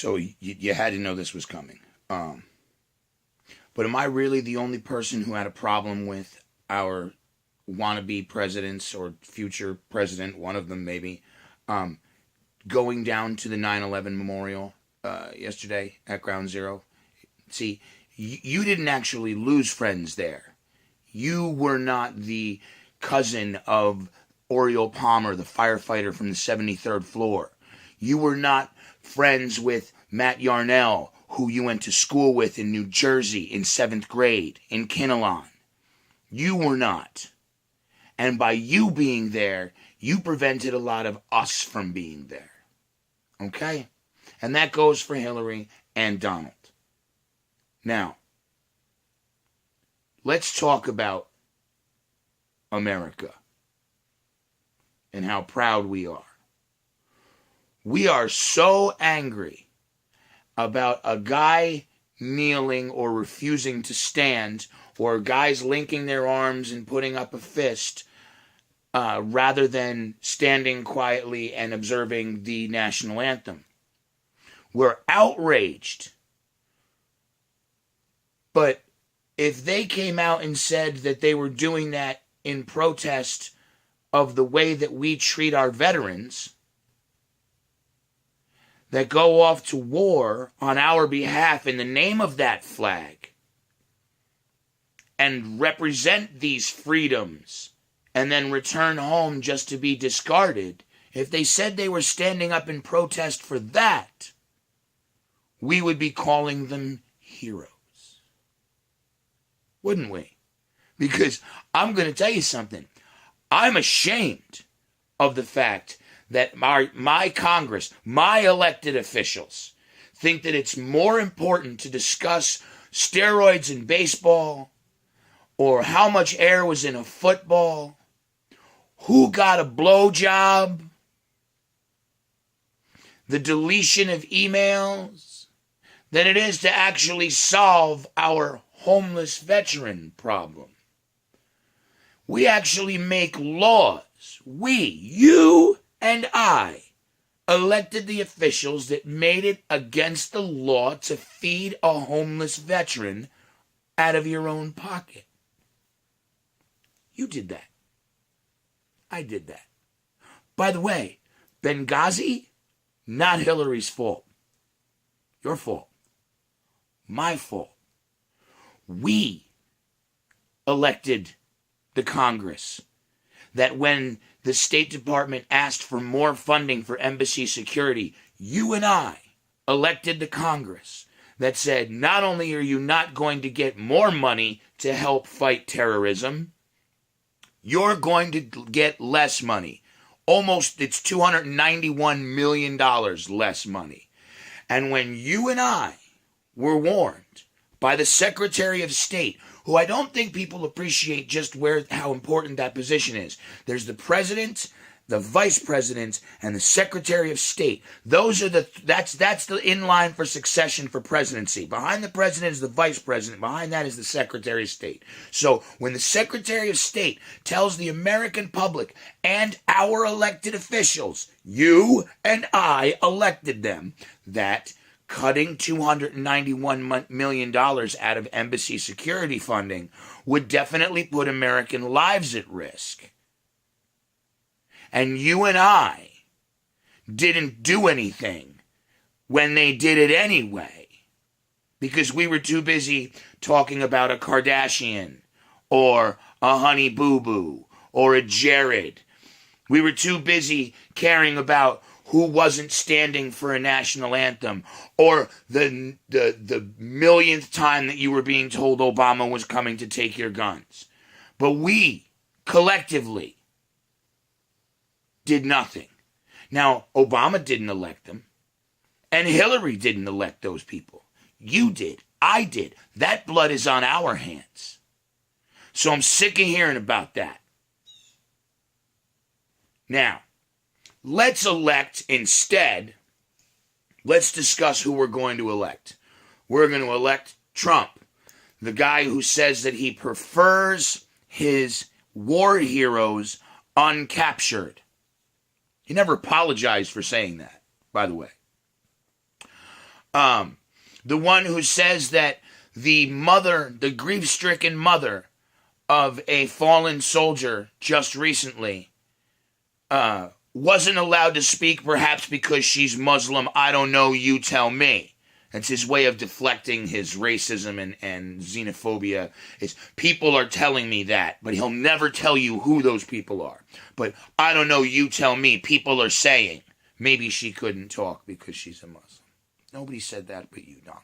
So you had to know this was coming. But am I really the only person who had a problem with our wannabe presidents or future president, one of them maybe, going down to the 9/11 memorial yesterday at Ground Zero? See, you didn't actually lose friends there. You were not the cousin of Oriole Palmer, the firefighter from the 73rd floor. You were not friends with Matt Yarnell, who you went to school with in New Jersey in 7th grade, in Kinnelon. You were not. And by you being there, you prevented a lot of us from being there. Okay? And that goes for Hillary and Donald. Now, let's talk about America and how proud we are. We are so angry about a guy kneeling or refusing to stand, or guys linking their arms and putting up a fist, rather than standing quietly and observing the national anthem. We're outraged. But if they came out and said that they were doing that in protest of the way that we treat our veterans that go off to war on our behalf in the name of that flag and represent these freedoms and then return home just to be discarded, if they said they were standing up in protest for that, we would be calling them heroes. Wouldn't we? Because I'm going to tell you something. I'm ashamed of the fact that my Congress, my elected officials, think that it's more important to discuss steroids in baseball, or how much air was in a football, who got a blowjob, the deletion of emails, than it is to actually solve our homeless veteran problem. We actually make laws. You and I elected the officials that made it against the law to feed a homeless veteran out of your own pocket. You did that. I did that. By the way, Benghazi, not Hillary's fault. Your fault. My fault. We elected the Congress that when the State Department asked for more funding for embassy security, you and I elected the Congress that said, not only are you not going to get more money to help fight terrorism, you're going to get less money. It's $291 million less money. And when you and I were warned by the Secretary of State, who I don't think people appreciate just how important that position is. There's the President, the Vice President, and the Secretary of State. That's the inline for succession for presidency. Behind the President is the Vice President. Behind that is the Secretary of State. So when the Secretary of State tells the American public and our elected officials, you and I elected them, that cutting $291 million out of embassy security funding would definitely put American lives at risk. And you and I didn't do anything when they did it anyway, because we were too busy talking about a Kardashian or a Honey Boo Boo or a Jared. We were too busy caring about who wasn't standing for a national anthem, or the millionth time that you were being told Obama was coming to take your guns. But we, collectively, did nothing. Now, Obama didn't elect them, and Hillary didn't elect those people. You did. I did. That blood is on our hands. So I'm sick of hearing about that. Now, let's elect instead. Let's discuss who we're going to elect. We're going to elect Trump, the guy who says that he prefers his war heroes uncaptured. He never apologized for saying that, by the way. The one who says that the mother, the grief-stricken mother of a fallen soldier just recently, wasn't allowed to speak, perhaps because she's Muslim. I don't know, you tell me. That's his way of deflecting his racism and xenophobia. Is people are telling me that, but he'll never tell you who those people are. But I don't know, you tell me. People are saying maybe she couldn't talk because she's a Muslim. Nobody said that but you, Donald.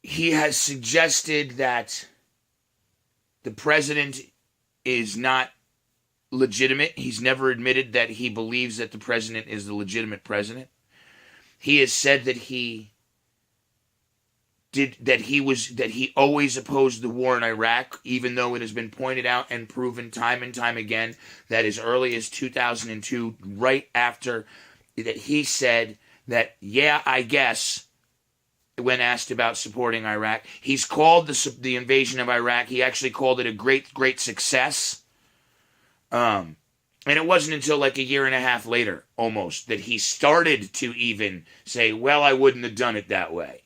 He has suggested that the president is not legitimate. He's never admitted that he believes that the president is the legitimate president. He has said that he always opposed the war in Iraq, even though it has been pointed out and proven time and time again that as early as 2002, right after that, he said that, yeah, I guess, when asked about supporting Iraq. He's called the invasion of Iraq, he actually called it a great, great success. And it wasn't until like a year and a half later, almost, that he started to even say, well, I wouldn't have done it that way.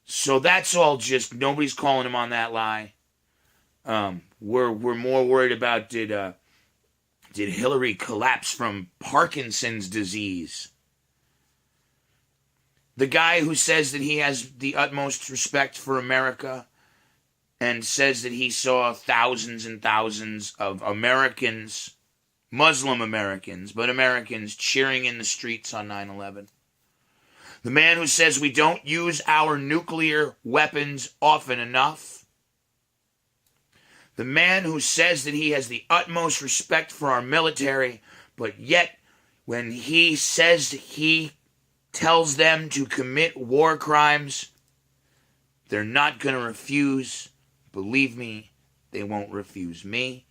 So that's all just, nobody's calling him on that lie. We're more worried about did Hillary collapse from Parkinson's disease? The guy who says that he has the utmost respect for America and says that he saw thousands and thousands of Americans, Muslim Americans, but Americans cheering in the streets on 9/11. The man who says we don't use our nuclear weapons often enough. The man who says that he has the utmost respect for our military, but yet when he says he tells them to commit war crimes, they're not going to refuse. Believe me, they won't refuse me.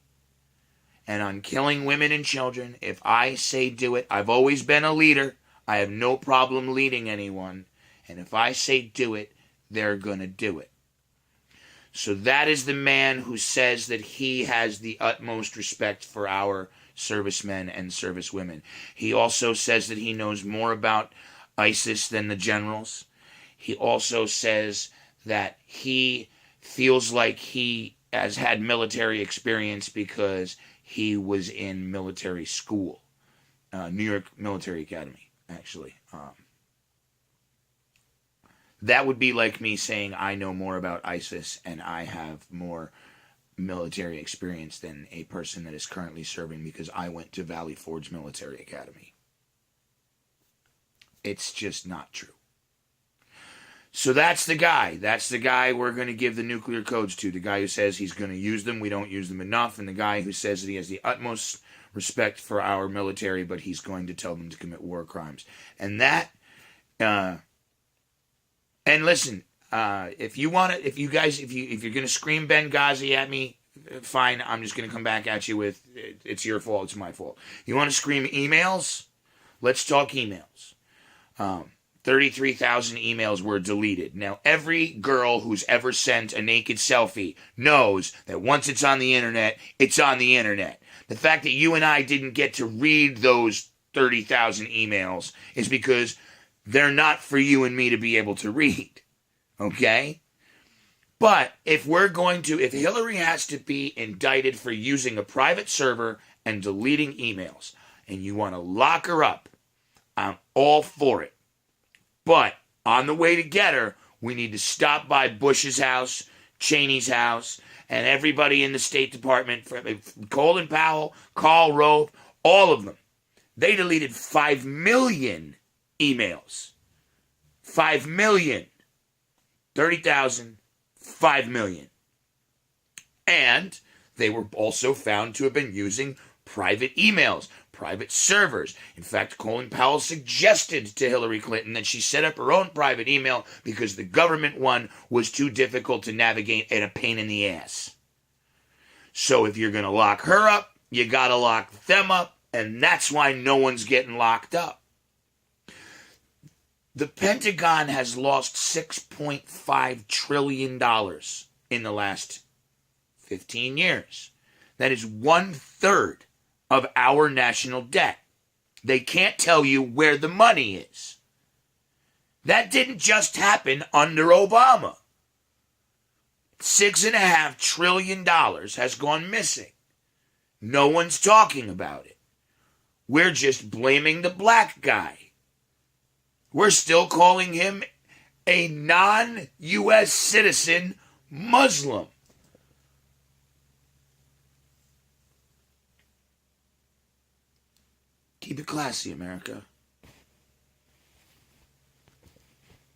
And on killing women and children, if I say do it, I've always been a leader. I have no problem leading anyone. And if I say do it, they're going to do it. So that is the man who says that he has the utmost respect for our servicemen and servicewomen. He also says that he knows more about ISIS than the generals. He also says that he feels like he has had military experience because he was in military school, New York Military Academy, actually. That would be like me saying I know more about ISIS and I have more military experience than a person that is currently serving because I went to Valley Forge Military Academy. It's just not true. So that's the guy. That's the guy we're going to give the nuclear codes to. The guy who says he's going to use them, we don't use them enough. And the guy who says that he has the utmost respect for our military, but he's going to tell them to commit war crimes. And that, and listen, if you're going to scream Benghazi at me, fine. I'm just going to come back at you with, it's your fault, it's my fault. You want to scream emails? Let's talk emails. 33,000 emails were deleted. Now, every girl who's ever sent a naked selfie knows that once it's on the internet, it's on the internet. The fact that you and I didn't get to read those 30,000 emails is because they're not for you and me to be able to read. Okay? But if Hillary has to be indicted for using a private server and deleting emails, and you want to lock her up, I'm all for it. But on the way to get her, we need to stop by Bush's house, Cheney's house, and everybody in the State Department, Colin Powell, Karl Rove, all of them. They deleted 5 million emails. 5 million. 30,000, 5 million. And they were also found to have been using private emails, private servers. In fact, Colin Powell suggested to Hillary Clinton that she set up her own private email because the government one was too difficult to navigate and a pain in the ass. So if you're going to lock her up, you got to lock them up, and that's why no one's getting locked up. The Pentagon has lost $6.5 trillion in the last 15 years. That is 1/3 of our national debt. They can't tell you where the money is. That didn't just happen under Obama. $6.5 trillion has gone missing. No one's talking about it. We're just blaming the black guy. We're still calling him a non-U.S. citizen Muslim. Keep it classy, America.